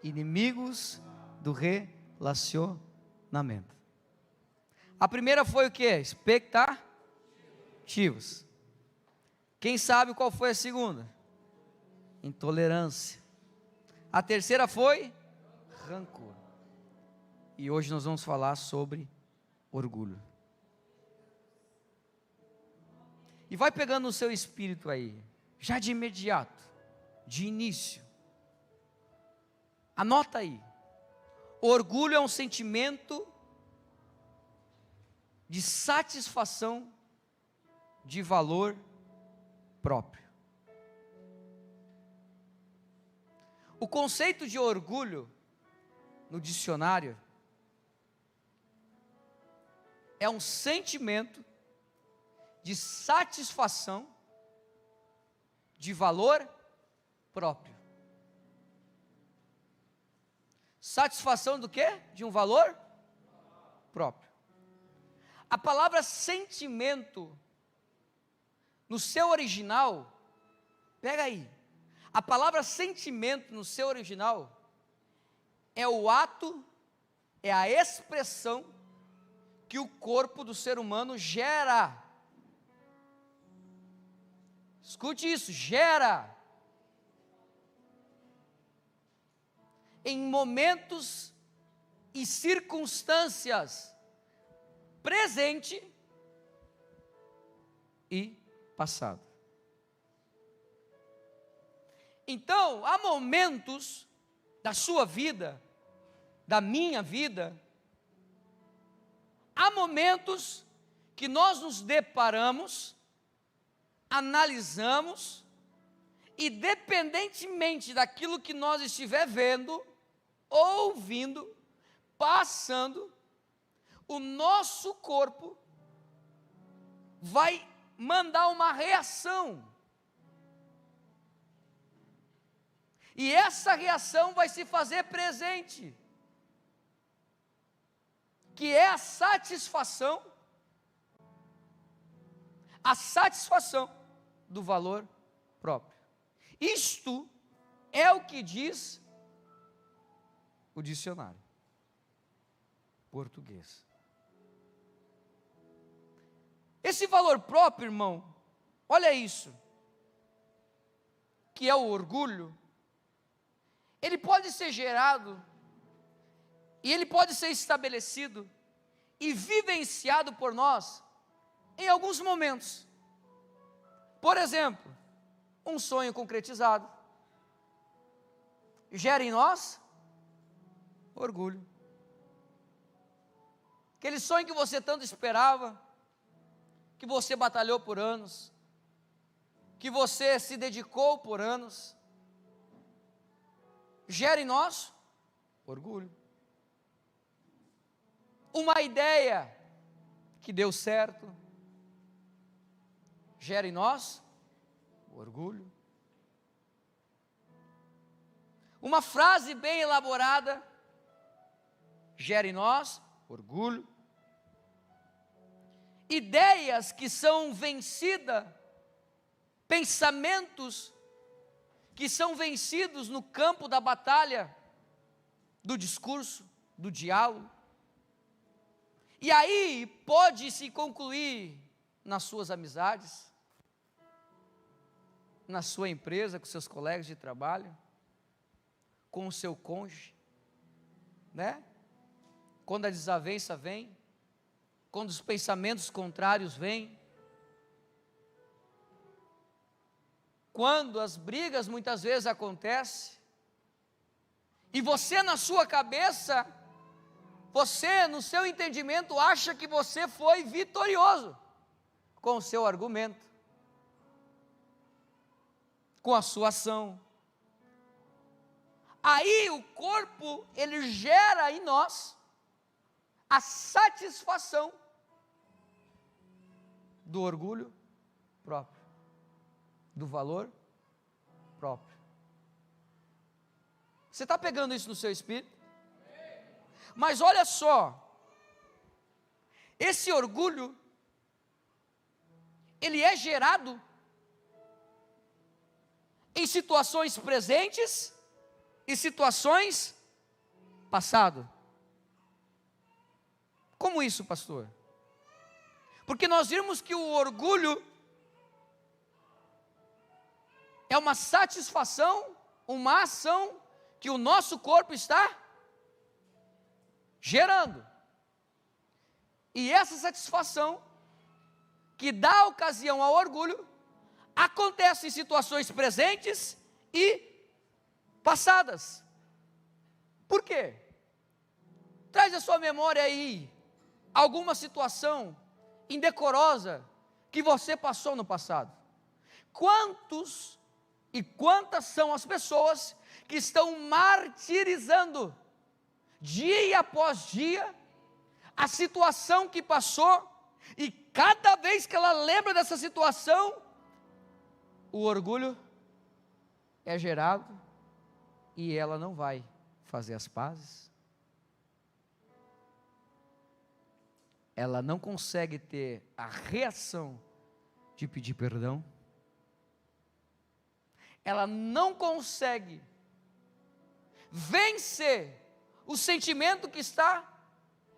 inimigos do relacionamento. A primeira foi o quê? Expectativas. Quem sabe qual foi a segunda? Intolerância. A terceira foi rancor. E hoje nós vamos falar sobre orgulho. E vai pegando no seu espírito aí, já de imediato, de início. Anota aí. Orgulho é um sentimento de satisfação de valor próprio. O conceito de orgulho no dicionário é um sentimento de satisfação de valor próprio. Satisfação do quê? De um valor próprio. A palavra sentimento, no seu original, pega aí, a palavra sentimento no seu original, é o ato, é a expressão que o corpo do ser humano gera. Escute isso, gera. Em momentos e circunstâncias presente e passado. Então, há momentos da sua vida, da minha vida, há momentos que nós nos deparamos, analisamos, e dependentemente daquilo que nós estiver vendo, ouvindo, passando, o nosso corpo vai mandar uma reação. E essa reação vai se fazer presente, que é a satisfação do valor próprio. Isto é o que diz o dicionário português. Esse valor próprio, irmão, olha isso, que é o orgulho, ele pode ser gerado, e ele pode ser estabelecido, e vivenciado por nós, em alguns momentos. Por exemplo, um sonho concretizado, gera em nós orgulho. Aquele sonho que você tanto esperava, que você batalhou por anos, que você se dedicou por anos, gera em nós orgulho. Uma ideia que deu certo, gera em nós orgulho. Uma frase bem elaborada, gera em nós orgulho. Ideias que são vencidas, pensamentos que são vencidos no campo da batalha, do discurso, do diálogo. E aí pode se concluir nas suas amizades, na sua empresa, com seus colegas de trabalho, com o seu cônjuge, né? Quando a desavença vem, quando os pensamentos contrários vêm, quando as brigas muitas vezes acontecem, e você na sua cabeça, você no seu entendimento acha que você foi vitorioso, com o seu argumento, com a sua ação. Aí o corpo, ele gera em nós a satisfação do orgulho próprio, do valor próprio. Você está pegando isso no seu espírito? Mas olha só, esse orgulho, ele é gerado em situações presentes e situações passado. Como isso, pastor? Porque nós vimos que o orgulho é uma satisfação, uma ação que o nosso corpo está gerando. E essa satisfação que dá ocasião ao orgulho acontece em situações presentes e passadas. Por quê? Traz à sua memória aí alguma situação indecorosa que você passou no passado. Quantos e quantas são as pessoas que estão martirizando dia após dia a situação que passou, e cada vez que ela lembra dessa situação, o orgulho é gerado e ela não vai fazer as pazes. Ela não consegue ter a reação de pedir perdão. Ela não consegue vencer o sentimento que está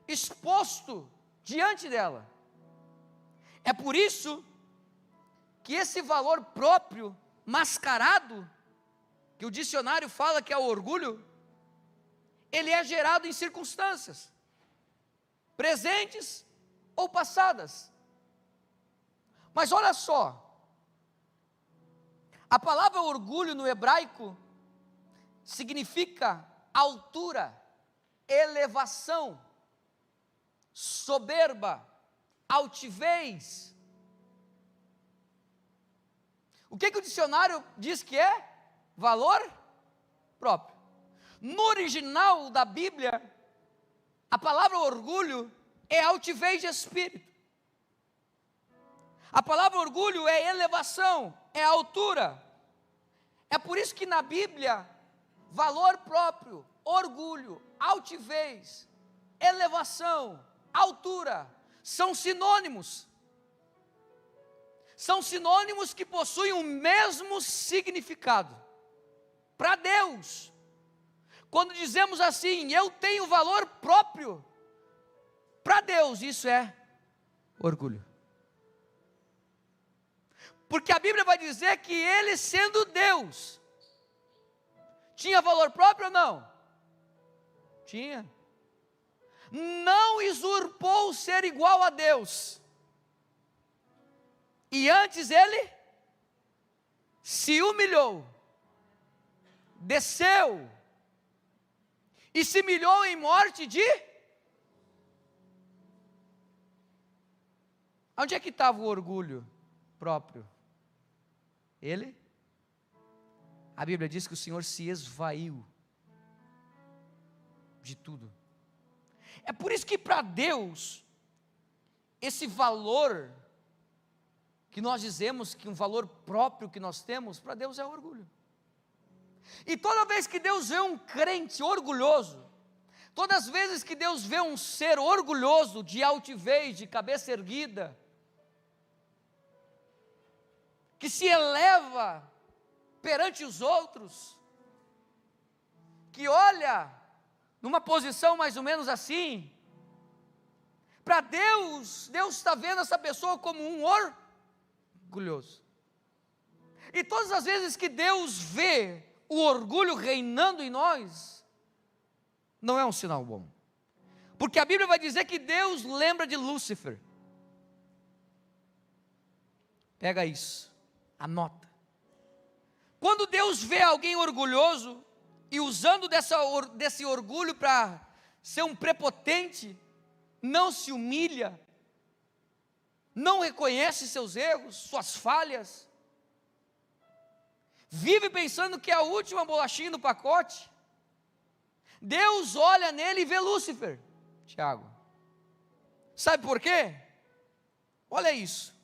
exposto diante dela. É por isso que esse valor próprio mascarado, que o dicionário fala que é o orgulho, ele é gerado em circunstâncias presentes ou passadas. Mas olha só, a palavra orgulho no hebraico significa altura, elevação, soberba, altivez. O que o dicionário diz que é? Valor próprio. No original da Bíblia, a palavra orgulho é altivez de espírito. A palavra orgulho é elevação, é altura. É por isso que na Bíblia, valor próprio, orgulho, altivez, elevação, altura, são sinônimos. São sinônimos que possuem o mesmo significado. Para Deus, quando dizemos assim, eu tenho valor próprio, para Deus isso é orgulho. Porque a Bíblia vai dizer que ele, sendo Deus, tinha valor próprio ou não? Tinha. Não usurpou o ser igual a Deus. E antes ele se humilhou, desceu e se humilhou em morte de... Onde é que estava o orgulho próprio? Ele? A Bíblia diz que o Senhor se esvaiu de tudo. É por isso que para Deus, esse valor que nós dizemos que um valor próprio que nós temos, para Deus é orgulho. E toda vez que Deus vê um crente orgulhoso, todas as vezes que Deus vê um ser orgulhoso, de altivez, de cabeça erguida, que se eleva perante os outros, que olha numa posição mais ou menos assim, para Deus, Deus está vendo essa pessoa como um orgulhoso. E todas as vezes que Deus vê o orgulho reinando em nós, não é um sinal bom. Porque a Bíblia vai dizer que Deus lembra de Lúcifer. Pega isso, anota. Quando Deus vê alguém orgulhoso e usando desse orgulho para ser um prepotente, não se humilha, não reconhece seus erros, suas falhas, vive pensando que é a última bolachinha do pacote, Deus olha nele e vê Lúcifer. Tiago, sabe por quê? Olha isso.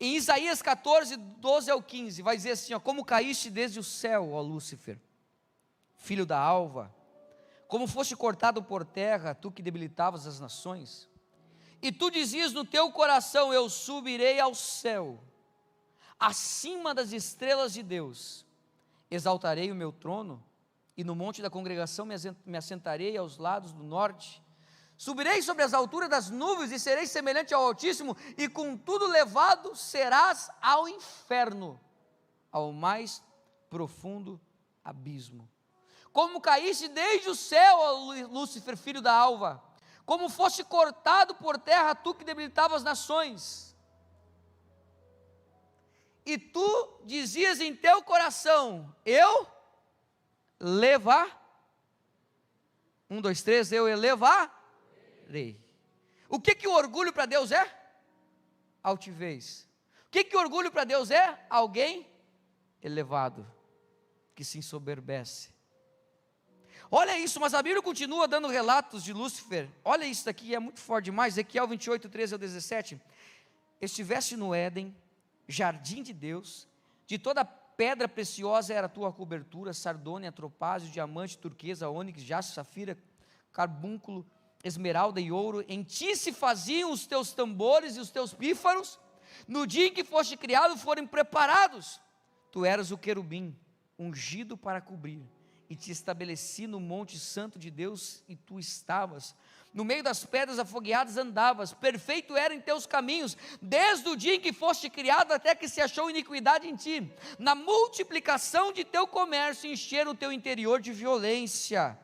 Em Isaías 14, 12 ao 15, vai dizer assim, ó, como caíste desde o céu, ó Lúcifer, filho da alva, como foste cortado por terra, tu que debilitavas as nações, e tu dizias no teu coração, eu subirei ao céu, acima das estrelas de Deus, exaltarei o meu trono, e no monte da congregação me assentarei aos lados do norte. Subirei sobre as alturas das nuvens e serei semelhante ao Altíssimo, e contudo levado serás ao inferno, ao mais profundo abismo. Como caíste desde o céu, ó Lúcifer, filho da alva, como foste cortado por terra, tu que debilitava as nações. E tu dizias em teu coração, eu elevarei. O que o orgulho para Deus é? Altivez. O que o orgulho para Deus é? Alguém elevado, que se ensoberbece. Olha isso, mas a Bíblia continua dando relatos de Lúcifer. Olha isso daqui, é muito forte demais. Ezequiel 28, 13 ao 17. Estiveste no Éden, jardim de Deus, de toda pedra preciosa era a tua cobertura, sardônia, topázio, diamante, turquesa, ônix, jaspe, safira, carbúnculo, esmeralda e ouro. Em ti se faziam os teus tambores e os teus pífaros. No dia em que foste criado, foram preparados. Tu eras o querubim, ungido para cobrir, e te estabeleci no monte santo de Deus, e tu estavas. No meio das pedras afogueadas andavas, perfeito era em teus caminhos, desde o dia em que foste criado, até que se achou iniquidade em ti. Na multiplicação de teu comércio, encheram o teu interior de violência,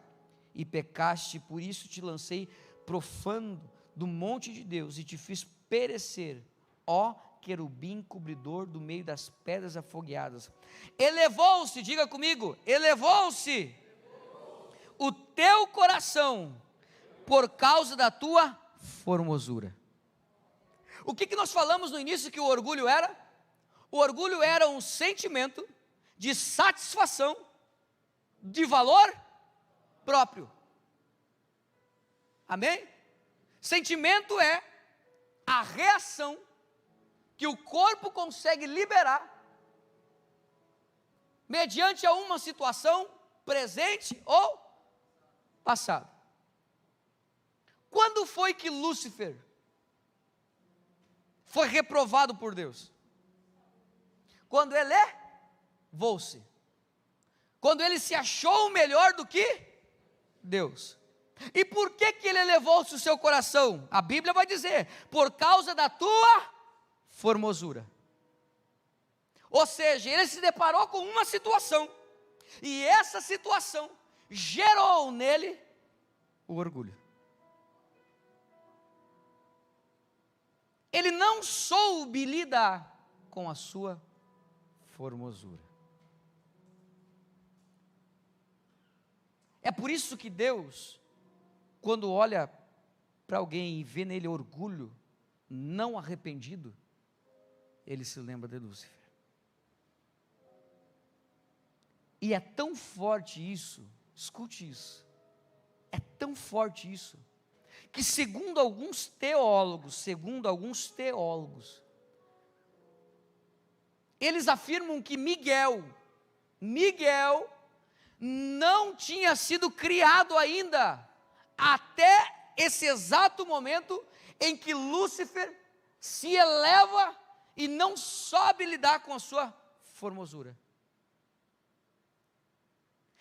e pecaste, por isso te lancei profano do monte de Deus, e te fiz perecer, ó querubim cobridor do meio das pedras afogueadas. Elevou-se, diga comigo, elevou-se o teu coração por causa da tua formosura. O que nós falamos no início que o orgulho era? O orgulho era um sentimento de satisfação, de valor próprio. Amém? Sentimento é a reação que o corpo consegue liberar mediante a uma situação presente ou passada. Quando foi que Lúcifer foi reprovado por Deus? Quando ele elevou-se. Quando ele se achou melhor do que Deus. E por que ele elevou-se o seu coração? A Bíblia vai dizer, por causa da tua formosura. Ou seja, ele se deparou com uma situação, e essa situação gerou nele o orgulho. Ele não soube lidar com a sua formosura. É por isso que Deus, quando olha para alguém e vê nele orgulho não arrependido, ele se lembra de Lúcifer. E é tão forte isso, escute isso, é tão forte isso, que segundo alguns teólogos, eles afirmam que Miguel não tinha sido criado ainda, até esse exato momento em que Lúcifer se eleva e não sabe lidar com a sua formosura.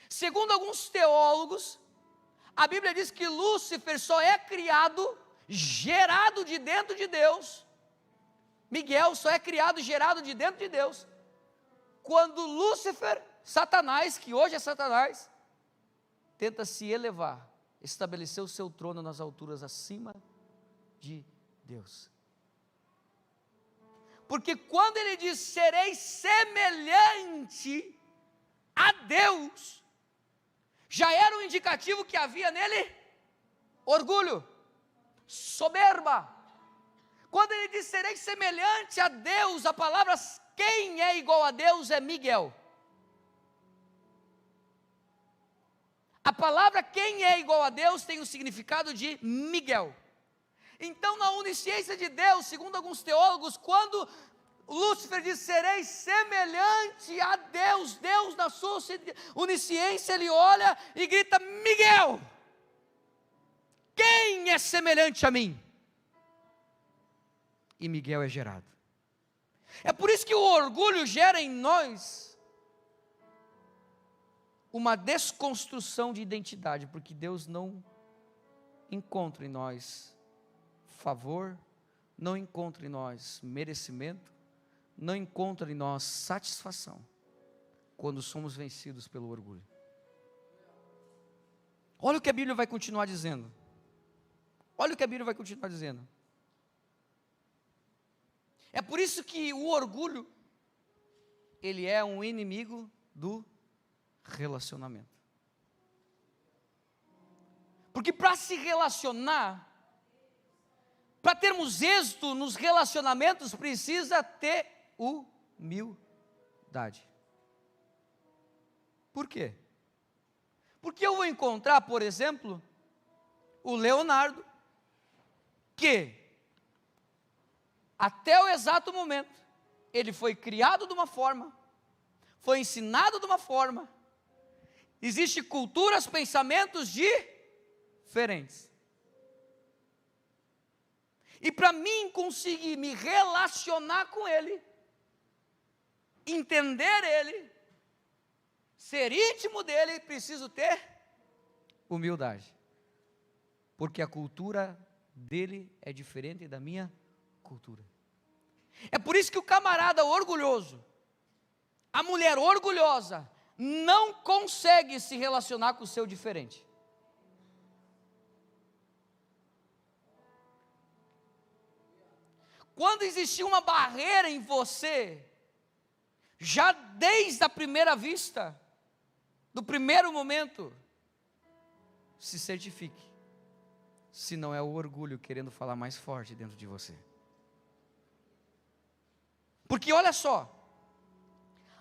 Segundo alguns teólogos, a Bíblia diz que Lúcifer só é criado, gerado de dentro de Deus. Miguel só é criado, gerado de dentro de Deus, quando Lúcifer, Satanás, que hoje é Satanás, tenta se elevar, estabelecer o seu trono nas alturas acima de Deus. Porque quando ele diz, serei semelhante a Deus, já era um indicativo que havia nele orgulho, soberba. Quando ele diz, serei semelhante a Deus, a palavra quem é igual a Deus é Miguel. A palavra quem é igual a Deus tem o significado de Miguel. Então, na onisciência de Deus, segundo alguns teólogos, quando Lúcifer diz, serei semelhante a Deus, Deus na sua onisciência, ele olha e grita, Miguel, quem é semelhante a mim? E Miguel é gerado. É por isso que o orgulho gera em nós uma desconstrução de identidade, porque Deus não encontra em nós favor, não encontra em nós merecimento, não encontra em nós satisfação, quando somos vencidos pelo orgulho. Olha o que a Bíblia vai continuar dizendo. Olha o que a Bíblia vai continuar dizendo. É por isso que o orgulho, ele é um inimigo do relacionamento. Porque para se relacionar, para termos êxito nos relacionamentos, precisa ter humildade. Por quê? Porque eu vou encontrar, por exemplo, o Leonardo, que até o exato momento, ele foi criado de uma forma, foi ensinado de uma forma, existem culturas, pensamentos diferentes. E para mim conseguir me relacionar com ele, entender ele, ser íntimo dele, preciso ter humildade. Porque a cultura dele é diferente da minha cultura. É por isso que o camarada orgulhoso, a mulher orgulhosa, não consegue se relacionar com o seu diferente. Quando existir uma barreira em você, já desde a primeira vista, do primeiro momento, se certifique, se não é o orgulho querendo falar mais forte dentro de você. Porque olha só,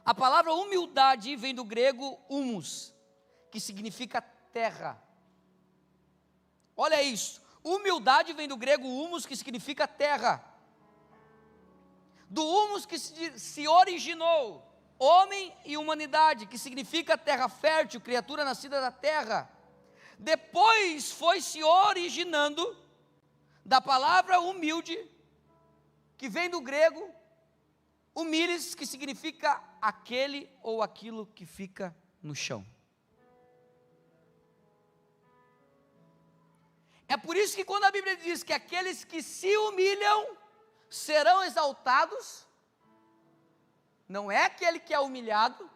a palavra humildade vem do grego humus, que significa terra. Olha isso, humildade vem do grego humus, que significa terra. Do humus que se originou homem e humanidade, que significa terra fértil, criatura nascida da terra. Depois foi se originando da palavra humilde, que vem do grego humilis, que significa aquele ou aquilo que fica no chão. É por isso que quando a Bíblia diz que aqueles que se humilham serão exaltados, não é aquele que é humilhado,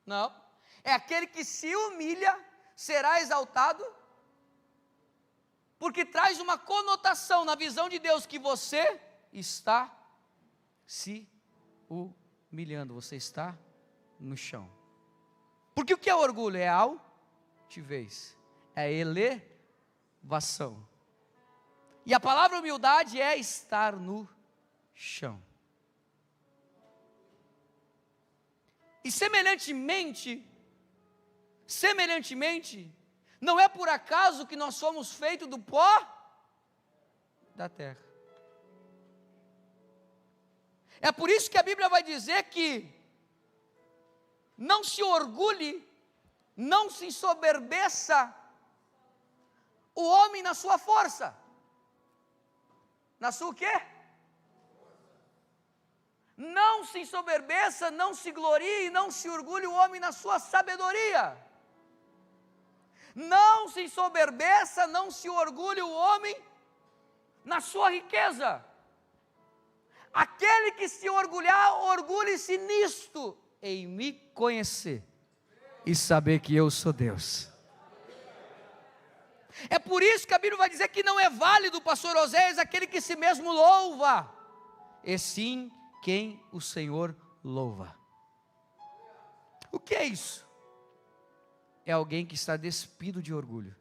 não, é aquele que se humilha, será exaltado, porque traz uma conotação na visão de Deus, que você está se humilhando, você está no chão. Porque o que é orgulho? É altivez, é elevação. E a palavra humildade é estar no chão. E semelhantemente, não é por acaso que nós somos feitos do pó da terra. É por isso que a Bíblia vai dizer que não se orgulhe, não se ensoberbeça o homem na sua força. Na sua o quê? Não se ensoberbeça, não se glorie, não se orgulhe o homem na sua sabedoria. Não se ensoberbeça, não se orgulhe o homem na sua riqueza. Aquele que se orgulhar, orgulhe-se nisto, em me conhecer e saber que eu sou Deus. É por isso que a Bíblia vai dizer que não é válido, pastor Oséias, aquele que si mesmo louva, e sim quem o Senhor louva. O que é isso? É alguém que está despido de orgulho.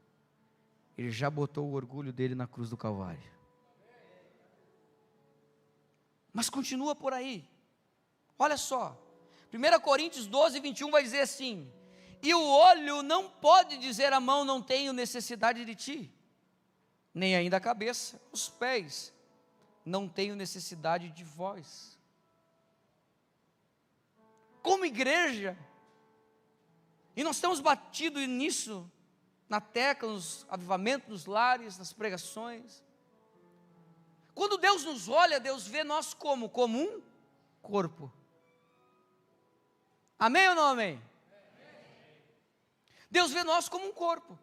Ele já botou o orgulho dele na cruz do Calvário. Mas continua por aí. Olha só, 1 Coríntios 12, 21 vai dizer assim: e o olho não pode dizer à mão, não tenho necessidade de ti, nem ainda a cabeça, os pés, não tenho necessidade de vós. Como igreja, e nós temos batido nisso, na tecla, nos avivamentos, nos lares, nas pregações. Quando Deus nos olha, Deus vê nós como um corpo. Amém ou não amém? Deus vê nós como um corpo.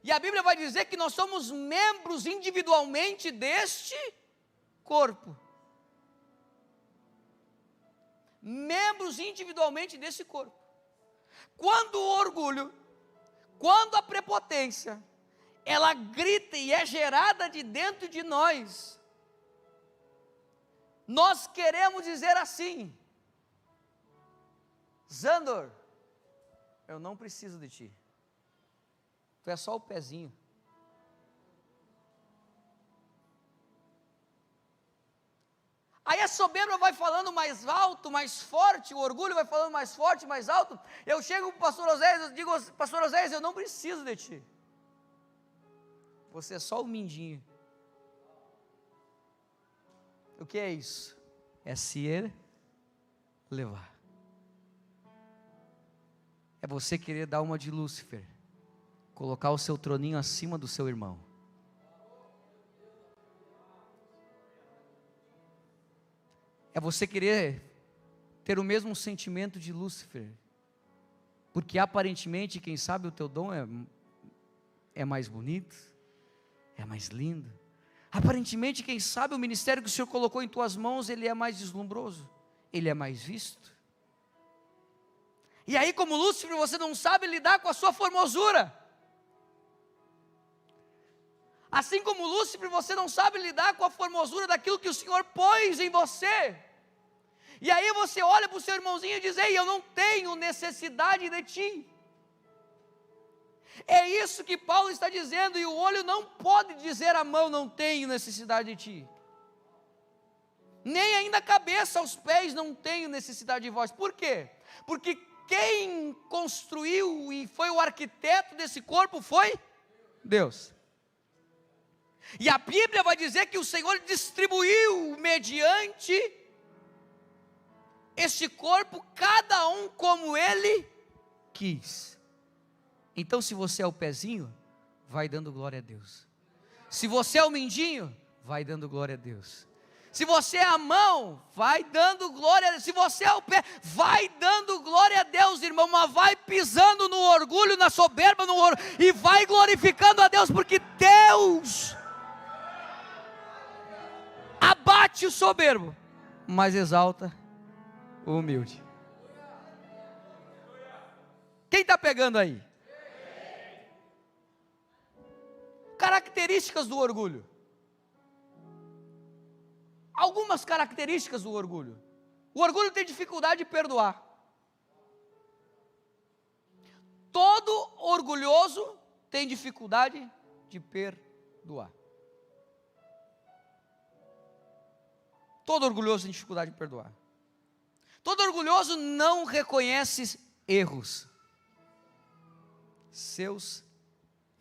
E a Bíblia vai dizer que nós somos membros individualmente deste corpo. Membros individualmente desse corpo. Quando o orgulho, quando a prepotência, ela grita e é gerada de dentro de nós, nós queremos dizer assim: Zandor, eu não preciso de ti, tu é só o pezinho. Aí a soberba vai falando mais alto, mais forte, o orgulho vai falando mais forte, mais alto. Eu chego para o pastor Oséias, eu digo: pastor Oséias, eu não preciso de ti, você é só o mindinho. O que é isso? É se elevar. É você querer dar uma de Lúcifer, colocar o seu troninho acima do seu irmão. É você querer ter o mesmo sentimento de Lúcifer, porque aparentemente, quem sabe, o teu dom é mais bonito, é mais lindo. Aparentemente, quem sabe, o ministério que o Senhor colocou em tuas mãos, ele é mais deslumbroso, ele é mais visto. E aí, como Lúcifer, você não sabe lidar com a sua formosura. Assim como Lúcifer, você não sabe lidar com a formosura daquilo que o Senhor pôs em você. E aí você olha para o seu irmãozinho e diz: ei, eu não tenho necessidade de ti. É isso que Paulo está dizendo, e o olho não pode dizer à mão: não tenho necessidade de ti. Nem ainda a cabeça aos pés: não tenho necessidade de vós. Por quê? Porque quem construiu e foi o arquiteto desse corpo foi Deus. E a Bíblia vai dizer que o Senhor distribuiu mediante este corpo, cada um como Ele quis. Então, se você é o pezinho, vai dando glória a Deus. Se você é o mindinho, vai dando glória a Deus. Se você é a mão, vai dando glória a Deus. Se você é o pé, vai dando glória a Deus, irmão. Mas vai pisando no orgulho, na soberba, e vai glorificando a Deus, porque Deus abate o soberbo, mas exalta o humilde. Quem está pegando aí? Características do orgulho. Algumas características do orgulho. O orgulho tem dificuldade de perdoar. Todo orgulhoso tem dificuldade de perdoar. Todo orgulhoso tem dificuldade de perdoar. Todo orgulhoso não reconhece erros. Seus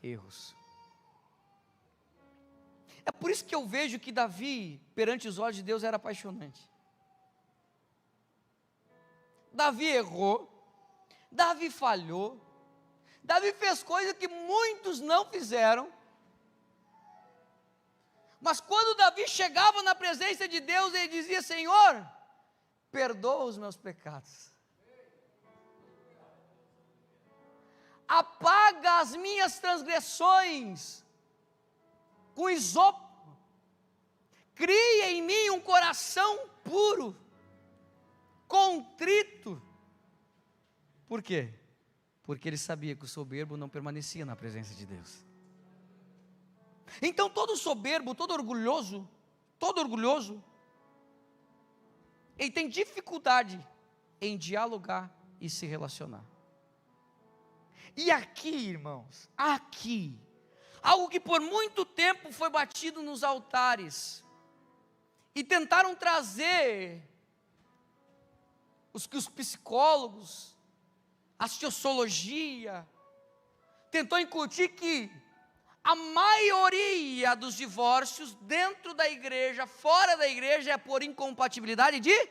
erros. É por isso que eu vejo que Davi, perante os olhos de Deus, era apaixonante. Davi errou, Davi falhou, Davi fez coisas que muitos não fizeram. Mas quando Davi chegava na presença de Deus, ele dizia: Senhor, perdoa os meus pecados, apaga as minhas transgressões com isopo, cria em mim um coração puro, contrito. Por quê? Porque ele sabia que o soberbo não permanecia na presença de Deus. Então todo soberbo, todo orgulhoso, ele tem dificuldade em dialogar e se relacionar. E aqui, irmãos, algo que por muito tempo foi batido nos altares, e tentaram trazer os psicólogos, a sociologia, tentou incutir que a maioria dos divórcios dentro da igreja, fora da igreja, é por incompatibilidade de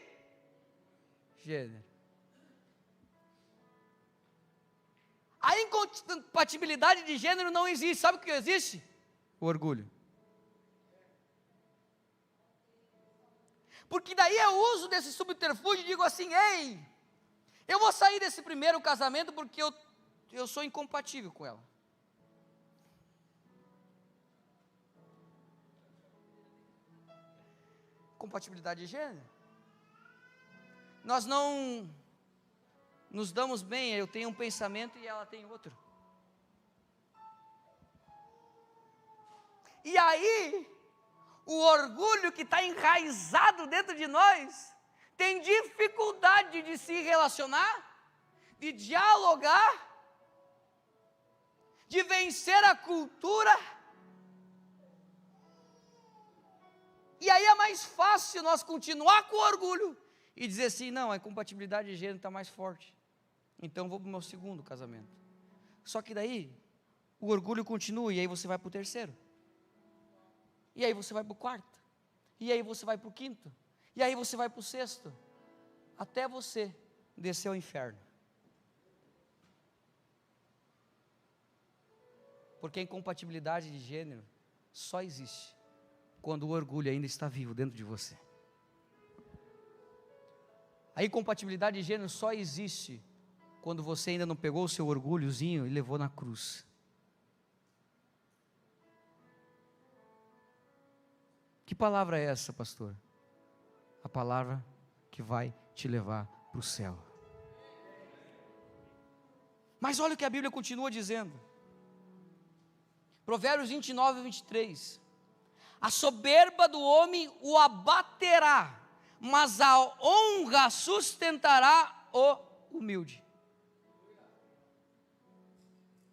gênero. A incompatibilidade de gênero não existe. Sabe o que existe? O orgulho. Porque daí eu uso desse subterfúgio e digo assim: ei, Eu vou sair desse primeiro casamento porque eu sou incompatível com ela. Compatibilidade de gênero. Nós não nos damos bem, eu tenho um pensamento e ela tem outro. E aí, o orgulho que está enraizado dentro de nós, tem dificuldade de se relacionar, de dialogar, de vencer a cultura. E aí é mais fácil nós continuar com o orgulho e dizer assim, não, a compatibilidade de gênero está mais forte, então vou para o meu segundo casamento. Só que daí, o orgulho continua, e aí você vai para o terceiro, e aí você vai para o quarto, e aí você vai para o quinto, e aí você vai para o sexto, até você descer ao inferno. Porque a incompatibilidade de gênero só existe quando o orgulho ainda está vivo dentro de você. A incompatibilidade de gênero só existe quando você ainda não pegou o seu orgulhozinho e levou na cruz. Que palavra é essa, pastor? A palavra que vai te levar para o céu. Mas olha o que a Bíblia continua dizendo. Provérbios 29 e 23. A soberba do homem o abaterá, mas a honra sustentará o humilde.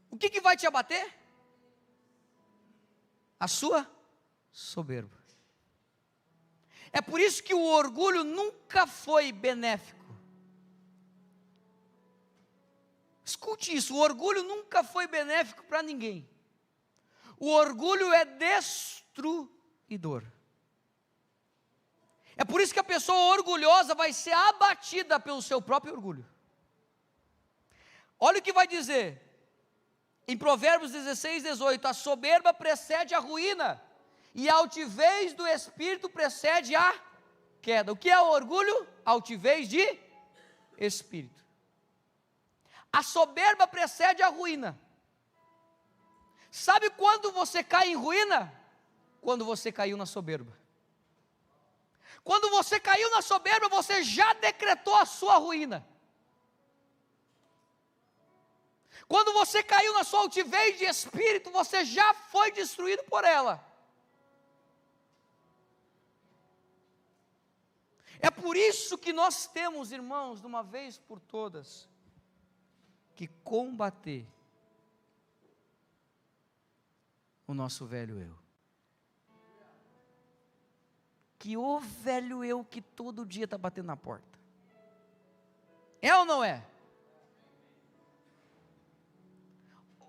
O que vai te abater? A sua soberba. É por isso que o orgulho nunca foi benéfico. Escute isso, o orgulho nunca foi benéfico para ninguém. O orgulho é destruidor. É por isso que a pessoa orgulhosa vai ser abatida pelo seu próprio orgulho. Olha o que vai dizer em Provérbios 16, 18: a soberba precede a ruína, e a altivez do espírito precede a queda. O que é o orgulho? Altivez de espírito. A soberba precede a ruína. Sabe quando você cai em ruína? Quando você caiu na soberba. Quando você caiu na soberba, você já decretou a sua ruína. Quando você caiu na sua altivez de espírito, você já foi destruído por ela. É por isso que nós temos, irmãos, de uma vez por todas, que combater o nosso velho eu. Que o velho eu que todo dia está batendo na porta. É ou não é?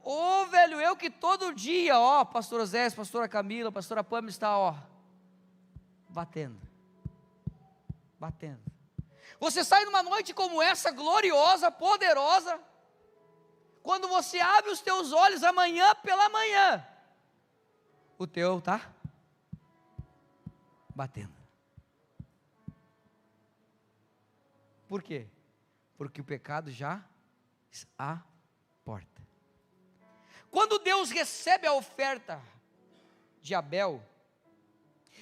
O velho eu que todo dia, ó, pastora Zé, pastora Camila, pastora Pâmela está, ó, batendo. Você sai numa noite como essa, gloriosa, poderosa, quando você abre os teus olhos amanhã pela manhã, o teu está batendo. Por quê? Porque o pecado já está à porta. Quando Deus recebe a oferta de Abel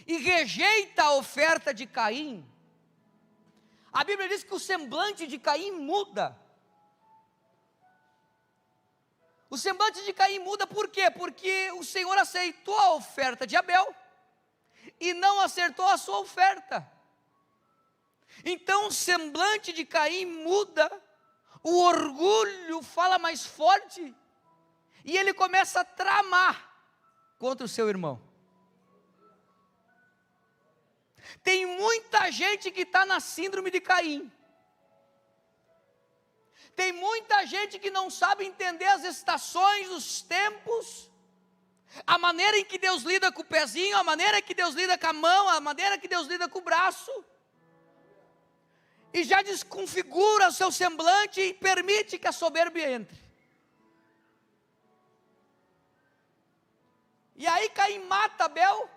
e rejeita a oferta de Caim, a Bíblia diz que o semblante de Caim muda. O semblante de Caim muda por quê? Porque o Senhor aceitou a oferta de Abel e não acertou a sua oferta. Então o semblante de Caim muda, o orgulho fala mais forte e ele começa a tramar contra o seu irmão. Tem muita gente que está na síndrome de Caim. Tem muita gente que não sabe entender as estações, os tempos, a maneira em que Deus lida com o pezinho, a maneira que Deus lida com a mão, a maneira que Deus lida com o braço, e já desconfigura o seu semblante e permite que a soberba entre. E aí Caim mata Abel.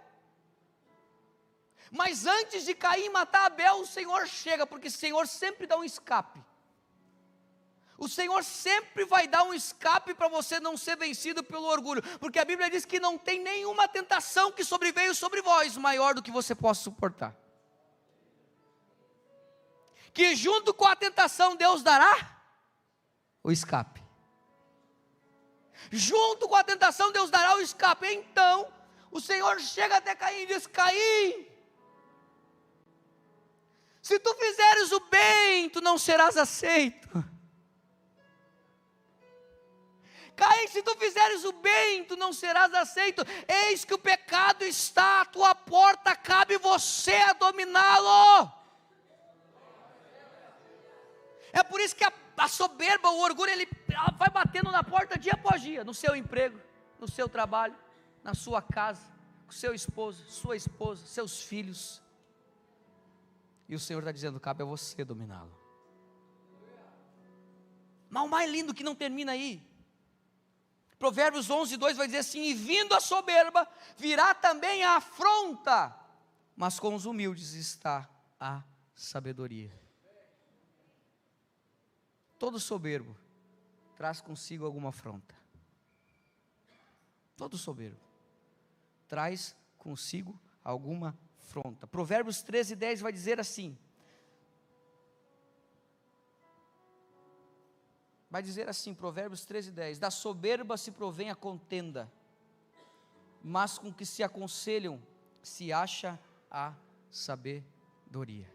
Mas antes de Caim matar Abel, o Senhor chega, porque o Senhor sempre dá um escape. O Senhor sempre vai dar um escape para você não ser vencido pelo orgulho, porque a Bíblia diz que não tem nenhuma tentação que sobreveio sobre vós maior do que você possa suportar. Que junto com a tentação Deus dará o escape. Junto com a tentação Deus dará o escape. Então o Senhor chega até Caim e diz: Caim, se tu fizeres o bem, tu não serás aceito. Caim, se tu fizeres o bem, tu não serás aceito. Eis que o pecado está à tua porta, cabe você a dominá-lo. É por isso que a soberba, o orgulho, ele vai batendo na porta dia após dia, no seu emprego, no seu trabalho, na sua casa, com seu esposo, sua esposa, seus filhos. E o Senhor está dizendo: cabe a você dominá-lo. Mas o mais lindo que não termina aí. Provérbios 11:2 vai dizer assim: e vindo a soberba, virá também a afronta, mas com os humildes está a sabedoria. Todo soberbo traz consigo alguma afronta. Todo soberbo traz consigo alguma afronta. Provérbios 13:10 vai dizer assim: Provérbios 13:10, da soberba se provém a contenda, mas com que se aconselham se acha a sabedoria.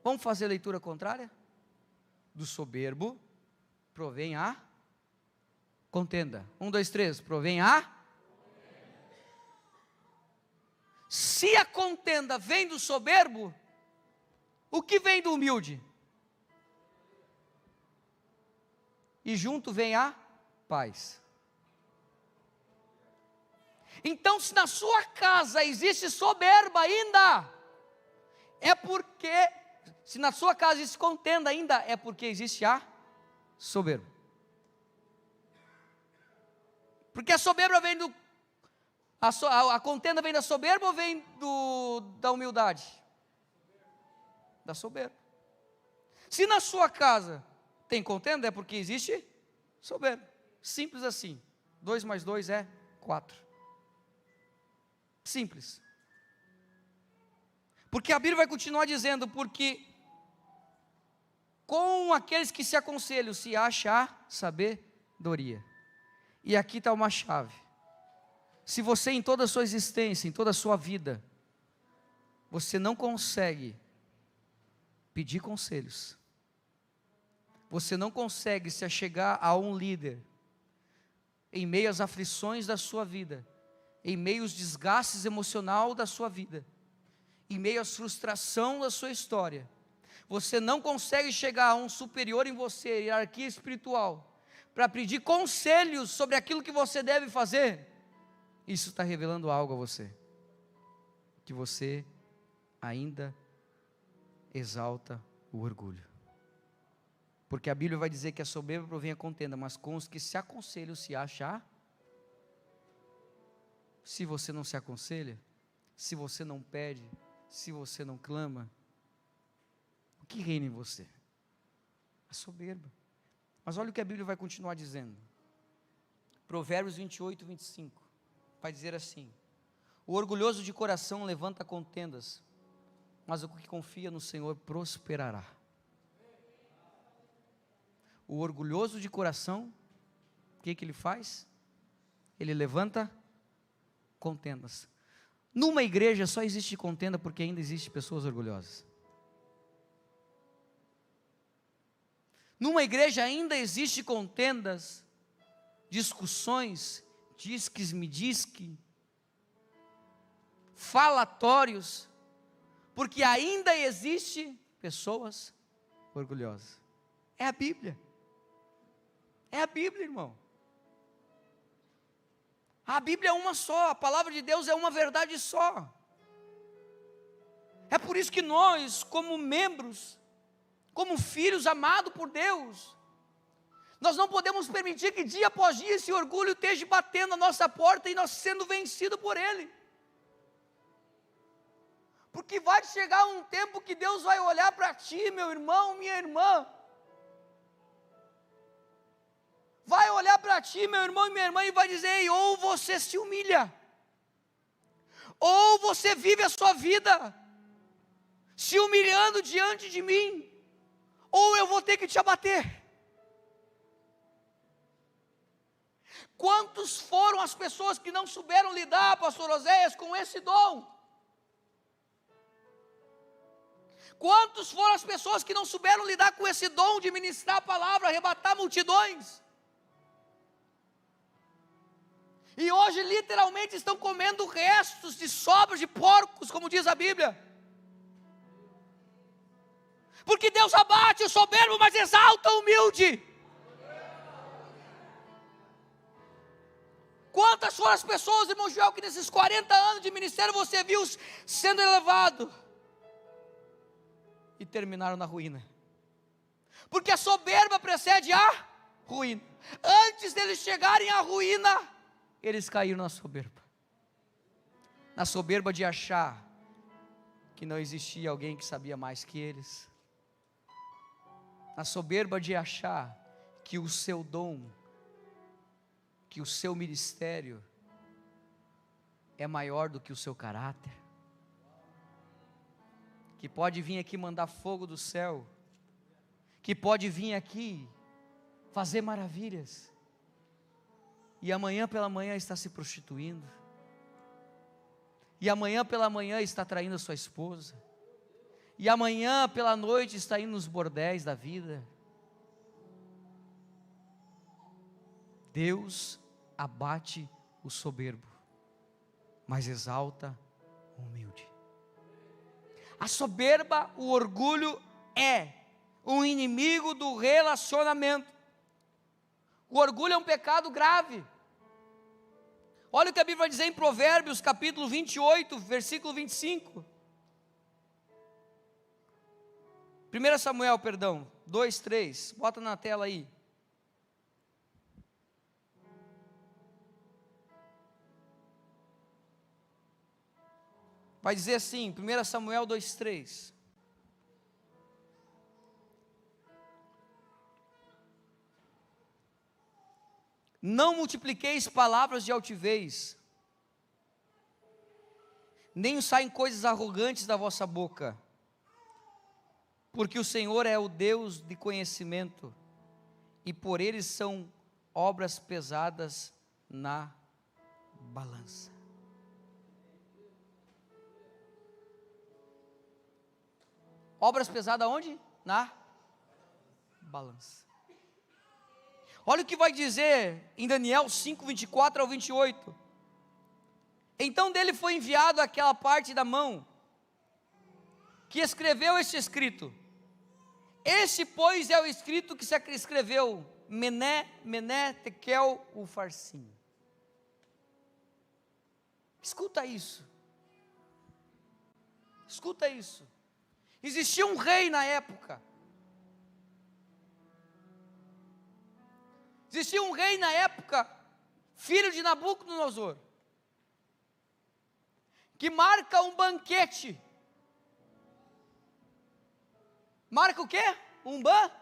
Vamos fazer a leitura contrária? Do soberbo provém a contenda. 1, 2, 3, provém a. Se a contenda vem do soberbo, o que vem do humilde? E junto vem a paz. Então, se na sua casa existe soberba ainda, é porque, se na sua casa existe contenda ainda, é porque existe a soberba. Porque a soberba vem do, a contenda vem da soberba ou vem da humildade? Da soberba. Se na sua casa tem contenda, é porque existe soberba. Simples assim. 2 mais 2 é 4. Simples. Porque a Bíblia vai continuar dizendo: porque com aqueles que se aconselham se acha a sabedoria. E aqui está uma chave. Se você, em toda a sua existência, em toda a sua vida, você não consegue pedir conselhos, você não consegue se achegar a um líder, em meio às aflições da sua vida, em meio aos desgastes emocionais da sua vida, em meio à frustração da sua história, você não consegue chegar a um superior em você, hierarquia espiritual, para pedir conselhos sobre aquilo que você deve fazer, isso está revelando algo a você, que você ainda exalta o orgulho. Porque a Bíblia vai dizer que a soberba provém a contenda, mas com os que se aconselham se acha. Se você não se aconselha, se você não pede, se você não clama, o que reina em você? A soberba. Mas olha o que a Bíblia vai continuar dizendo. Provérbios 28:25 vai dizer assim: o orgulhoso de coração levanta contendas, mas o que confia no Senhor prosperará. O orgulhoso de coração, o que ele faz? Ele levanta contendas. Numa igreja só existe contenda porque ainda existem pessoas orgulhosas. Numa igreja ainda existe contendas, discussões, disques-me disque, falatórios, porque ainda existe pessoas orgulhosas. É a Bíblia. É a Bíblia, irmão. A Bíblia é uma só, a palavra de Deus é uma verdade só. É por isso que nós, como membros, como filhos amados por Deus, nós não podemos permitir que dia após dia esse orgulho esteja batendo a nossa porta e nós sendo vencidos por ele. Porque vai chegar um tempo que Deus vai olhar para ti, meu irmão, minha irmã. Vai olhar para ti, meu irmão e minha irmã, e vai dizer: ei, ou você se humilha, ou você vive a sua vida se humilhando diante de mim, ou eu vou ter que te abater. Quantos foram as pessoas que não souberam lidar, pastor Oséias, com esse dom? Quantos foram as pessoas que não souberam lidar com esse dom de ministrar a palavra, arrebatar multidões? E hoje literalmente estão comendo restos de sobras de porcos, como diz a Bíblia. Porque Deus abate o soberbo, mas exalta o humilde. Quantas foram as pessoas, irmão Joel, que nesses 40 anos de ministério você viu sendo elevado e terminaram na ruína? Porque a soberba precede a ruína. Antes deles chegarem à ruína, eles caíram na soberba. Na soberba de achar que não existia alguém que sabia mais que eles. Na soberba de achar que o seu dom, que o seu ministério é maior do que o seu caráter, que pode vir aqui mandar fogo do céu, que pode vir aqui fazer maravilhas, e amanhã pela manhã está se prostituindo, e amanhã pela manhã está traindo a sua esposa, e amanhã pela noite está indo nos bordéis da vida. Deus abate o soberbo, mas exalta o humilde. A soberba, o orgulho é um inimigo do relacionamento. O orgulho é um pecado grave. Olha o que a Bíblia vai dizer em Provérbios, capítulo 28, versículo 25. 1 Samuel, 2:3, bota na tela aí. Vai dizer assim, 1 Samuel 2:3. Não multipliqueis palavras de altivez, nem saem coisas arrogantes da vossa boca, porque o Senhor é o Deus de conhecimento, e por Ele são obras pesadas na balança. Obras pesadas onde? Na balança. Olha o que vai dizer em Daniel 5, 24 ao 28. Então dele foi enviado aquela parte da mão que escreveu este escrito. Este, pois, é o escrito que se escreveu: Mené, Mené, Tekel, Ufarsim. Escuta isso. Escuta isso. Existia um rei na época. Existia um rei na época, filho de Nabucodonosor, que marca um banquete. Marca o quê? Um banquete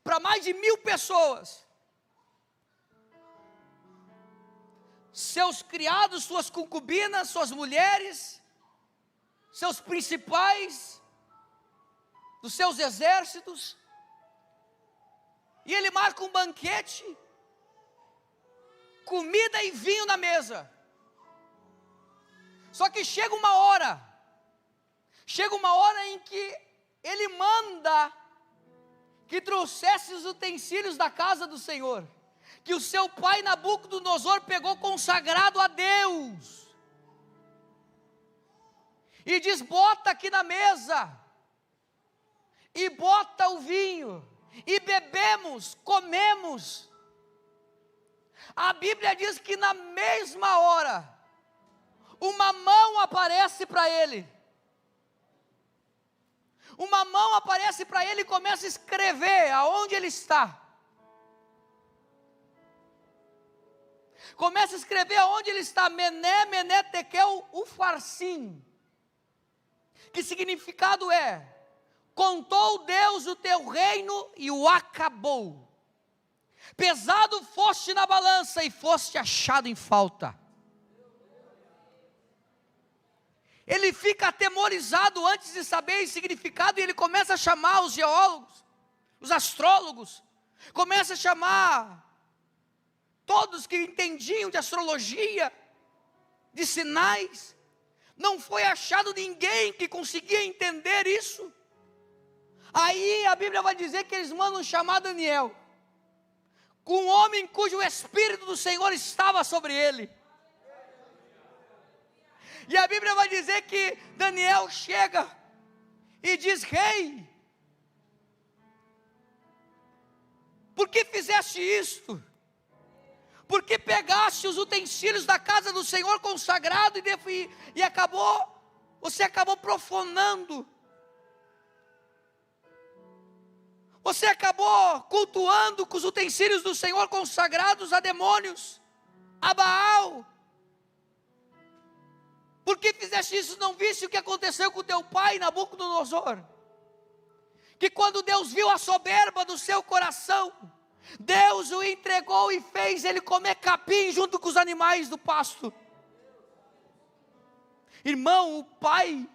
para mais de 1000 pessoas. Seus criados, suas concubinas, suas mulheres, seus principais, dos seus exércitos. E ele marca um banquete, comida e vinho na mesa. Só que chega uma hora em que ele manda que trouxesse os utensílios da casa do Senhor, que o seu pai Nabucodonosor pegou consagrado a Deus, e diz: bota aqui na mesa, e bota o vinho, e bebemos, comemos. A Bíblia diz que na mesma hora, uma mão aparece para ele. Uma mão aparece para ele e começa a escrever aonde ele está. Começa a escrever aonde ele está: Mené, Mené, Tekel, Ufarsim. Que significado é? Contou Deus o teu reino e o acabou. Pesado foste na balança e foste achado em falta. Ele fica atemorizado antes de saber o significado e ele começa a chamar os geólogos, os astrólogos, começa a chamar todos que entendiam de astrologia, de sinais. Não foi achado ninguém que conseguia entender isso. Aí a Bíblia vai dizer que eles mandam chamar Daniel, com um homem cujo Espírito do Senhor estava sobre ele. E a Bíblia vai dizer que Daniel chega e diz: rei, por que fizeste isto? Por que pegaste os utensílios da casa do Senhor consagrado e você acabou profanando? Você acabou cultuando com os utensílios do Senhor consagrados a demônios, a Baal. Por que fizeste isso? Não viste o que aconteceu com teu pai, Nabucodonosor? Que quando Deus viu a soberba do seu coração, Deus o entregou e fez ele comer capim junto com os animais do pasto. Irmão, o pai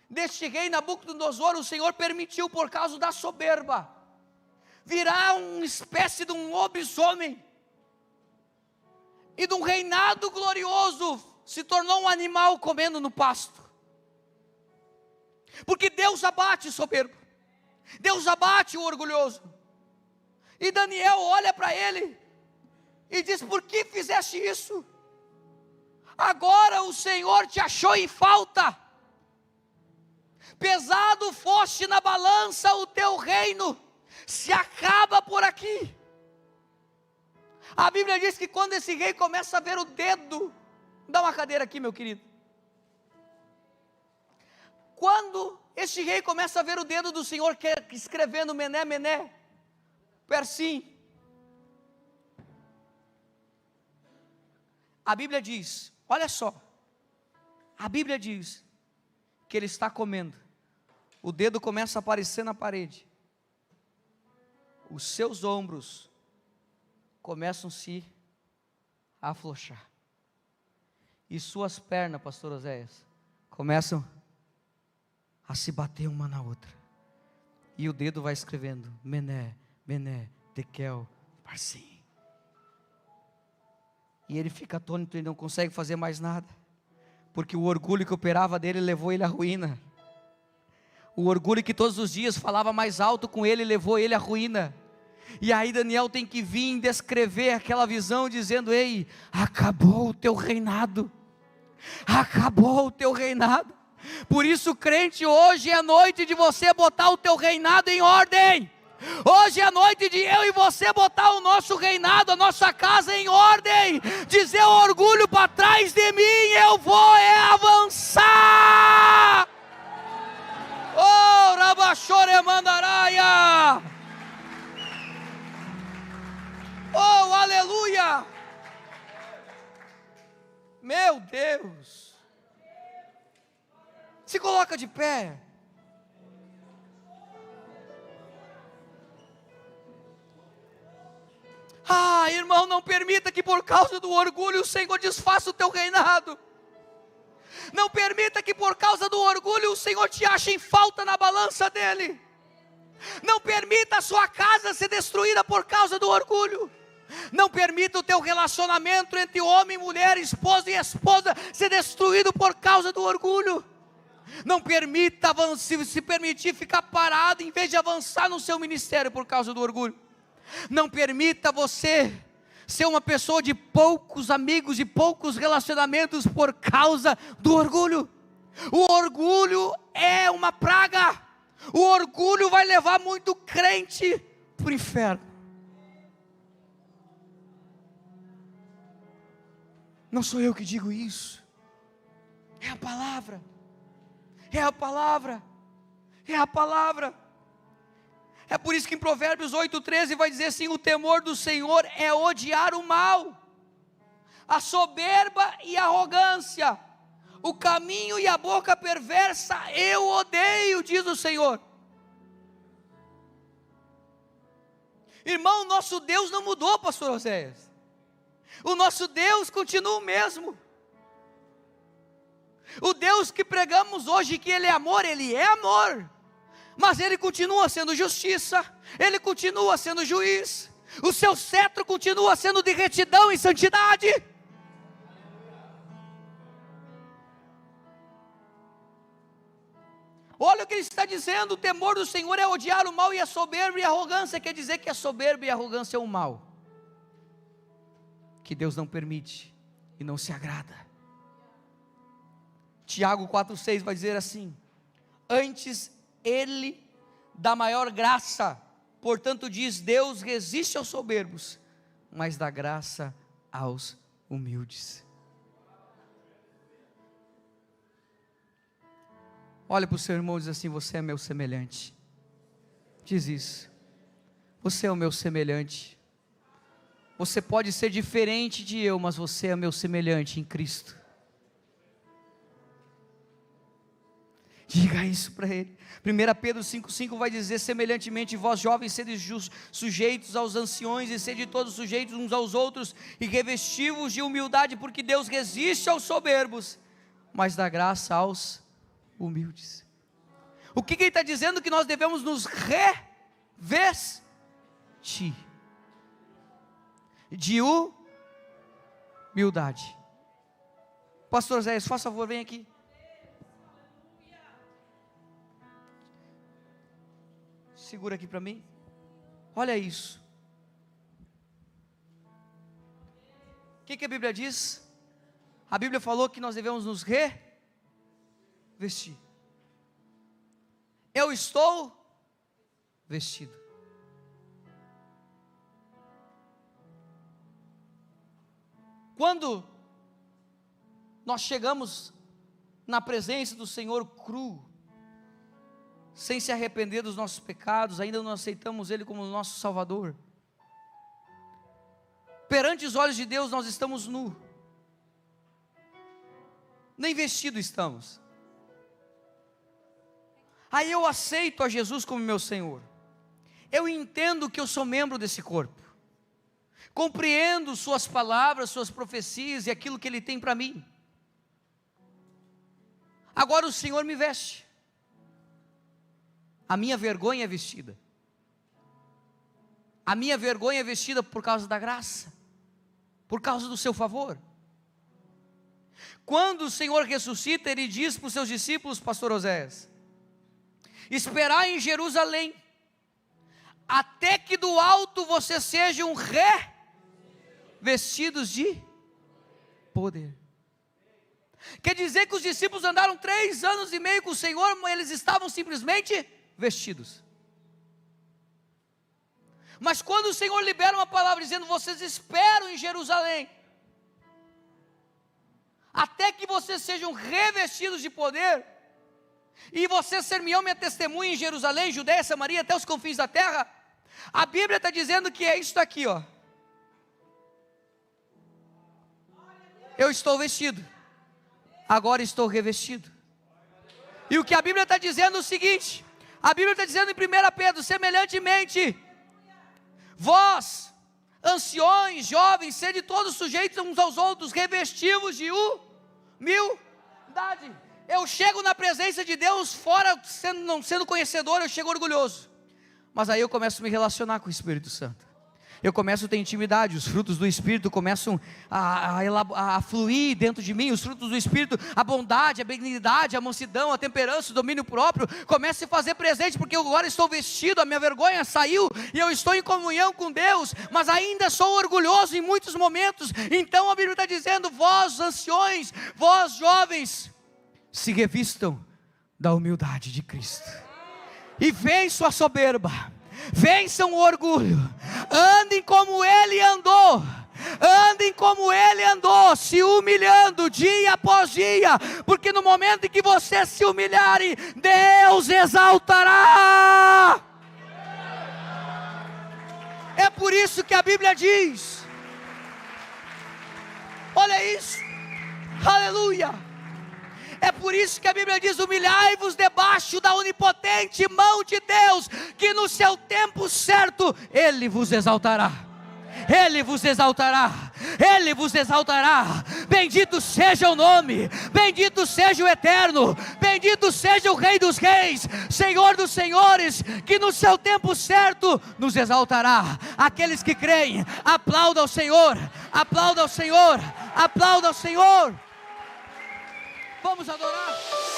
deste rei Nabucodonosor, o Senhor permitiu por causa da soberba, virar uma espécie de um lobisomem, e de um reinado glorioso, se tornou um animal comendo no pasto. Porque Deus abate o soberbo, Deus abate o orgulhoso. E Daniel olha para ele e diz: por que fizeste isso? Agora o Senhor te achou em falta. Pesado foste na balança o teu reino, se acaba por aqui. A Bíblia diz que quando esse rei começa a ver o dedo, dá uma cadeira aqui, meu querido. Quando este rei começa a ver o dedo do Senhor escrevendo Mené, Mené, Persim, a Bíblia diz, olha só, a Bíblia diz que ele está comendo, o dedo começa a aparecer na parede, os seus ombros começam a se afrouxar, e suas pernas, pastor Oséias, começam a se bater uma na outra, e o dedo vai escrevendo, Mené, Mené, Tekel, Parsim. E ele fica atônito e não consegue fazer mais nada, porque o orgulho que operava dele levou ele à ruína. O orgulho que todos os dias falava mais alto com ele levou ele à ruína. E aí Daniel tem que vir descrever aquela visão dizendo: ei, acabou o teu reinado, acabou o teu reinado. Por isso, crente, hoje é noite de você botar o teu reinado em ordem. Hoje é noite de eu e você botar o nosso reinado, a nossa casa em ordem. Dizer o orgulho para trás de mim, eu vou avançar. Oh, Rabachore Mandaraia. Oh, aleluia. Meu Deus. Se coloca de pé. Ah, irmão, não permita que por causa do orgulho o Senhor desfaça o teu reinado. Não permita que por causa do orgulho o Senhor te ache em falta na balança dele. Não permita a sua casa ser destruída por causa do orgulho. Não permita o teu relacionamento entre homem, mulher, esposo e esposa ser destruído por causa do orgulho. Não permita se permitir ficar parado em vez de avançar no seu ministério por causa do orgulho. Não permita você ser uma pessoa de poucos amigos e poucos relacionamentos por causa do orgulho. O orgulho é uma praga. O orgulho vai levar muito crente para o inferno. Não sou eu que digo isso, é a palavra, é a palavra, é a palavra. É por isso que em Provérbios 8,13 vai dizer assim: o temor do Senhor é odiar o mal, a soberba e a arrogância, O caminho e a boca perversa eu odeio, diz o Senhor. Irmão, nosso Deus não mudou, pastor Oséias. O nosso Deus continua o mesmo. O Deus que pregamos hoje, que Ele é amor, Ele é amor. Mas Ele continua sendo justiça, Ele continua sendo juiz. O seu cetro continua sendo de retidão e santidade. Olha o que ele está dizendo: o temor do Senhor é odiar o mal, e a soberba e a arrogância. Quer dizer que a soberba e a arrogância é um mal que Deus não permite e não se agrada. Tiago 4,6 vai dizer assim: antes Ele dá maior graça, portanto diz, Deus resiste aos soberbos, mas dá graça aos humildes. Olha para o seu irmão e diz assim: você é meu semelhante. Diz isso: você é o meu semelhante. Você pode ser diferente de eu, mas você é meu semelhante em Cristo. Diga isso para ele. 1 Pedro 5,5 vai dizer: semelhantemente vós jovens sede sujeitos aos anciões, e sede todos sujeitos uns aos outros, e revestivos de humildade, porque Deus resiste aos soberbos, mas dá graça aos humildes. O que ele está dizendo? Que nós devemos nos revestir de humildade. Pastor Zé, faça favor, vem aqui. Segura aqui para mim. Olha isso. O que a Bíblia diz? A Bíblia falou que nós devemos nos revestir. Eu estou vestido. Quando nós chegamos na presença do Senhor cru, sem se arrepender dos nossos pecados, ainda não aceitamos Ele como nosso Salvador, perante os olhos de Deus nós estamos nu, nem vestido estamos. Aí eu aceito a Jesus como meu Senhor, eu entendo que eu sou membro desse corpo, compreendo suas palavras, suas profecias e aquilo que Ele tem para mim. Agora o Senhor me veste, a minha vergonha é vestida, a minha vergonha é vestida por causa da graça, por causa do seu favor. Quando o Senhor ressuscita, Ele diz para os seus discípulos, pastor Oséias: esperai em Jerusalém, até que do alto vocês sejam revestidos de poder. Quer dizer que os discípulos andaram 3 anos e meio com o Senhor, mas eles estavam simplesmente vestidos. Mas quando o Senhor libera uma palavra dizendo: vocês esperam em Jerusalém, até que vocês sejam revestidos de poder, e vocês ser-me-ão minha testemunha em Jerusalém, Judeia, Samaria, até os confins da terra. A Bíblia está dizendo que é isso aqui, ó. Eu estou vestido, agora estou revestido. E o que a Bíblia está dizendo é o seguinte: a Bíblia está dizendo em 1 Pedro: semelhantemente, vós, anciões, jovens, sede todos sujeitos uns aos outros, revestivos de humildade. Eu chego na presença de Deus fora, não sendo conhecedor, eu chego orgulhoso. Mas aí eu começo a me relacionar com o Espírito Santo. Eu começo a ter intimidade, os frutos do Espírito começam a fluir dentro de mim. Os frutos do Espírito, a bondade, a benignidade, a mansidão, a temperança, o domínio próprio, começa a se fazer presente, porque eu agora estou vestido, a minha vergonha saiu, e eu estou em comunhão com Deus, mas ainda sou orgulhoso em muitos momentos. Então a Bíblia está dizendo: vós anciões, vós jovens, se revistam da humildade de Cristo, e vençam a soberba, vençam o orgulho, andem como Ele andou, se humilhando dia após dia, porque no momento em que você se humilharem, Deus exaltará. É por isso que a Bíblia diz, olha isso, aleluia, É por isso que a Bíblia diz: humilhai-vos debaixo da onipotente mão de Deus, que no seu tempo certo Ele vos exaltará. Ele vos exaltará, Ele vos exaltará. Bendito seja o nome, bendito seja o Eterno, bendito seja o Rei dos Reis, Senhor dos Senhores, que no seu tempo certo nos exaltará. Aqueles que creem, aplauda ao Senhor, aplauda ao Senhor, aplauda ao Senhor. Vamos adorar.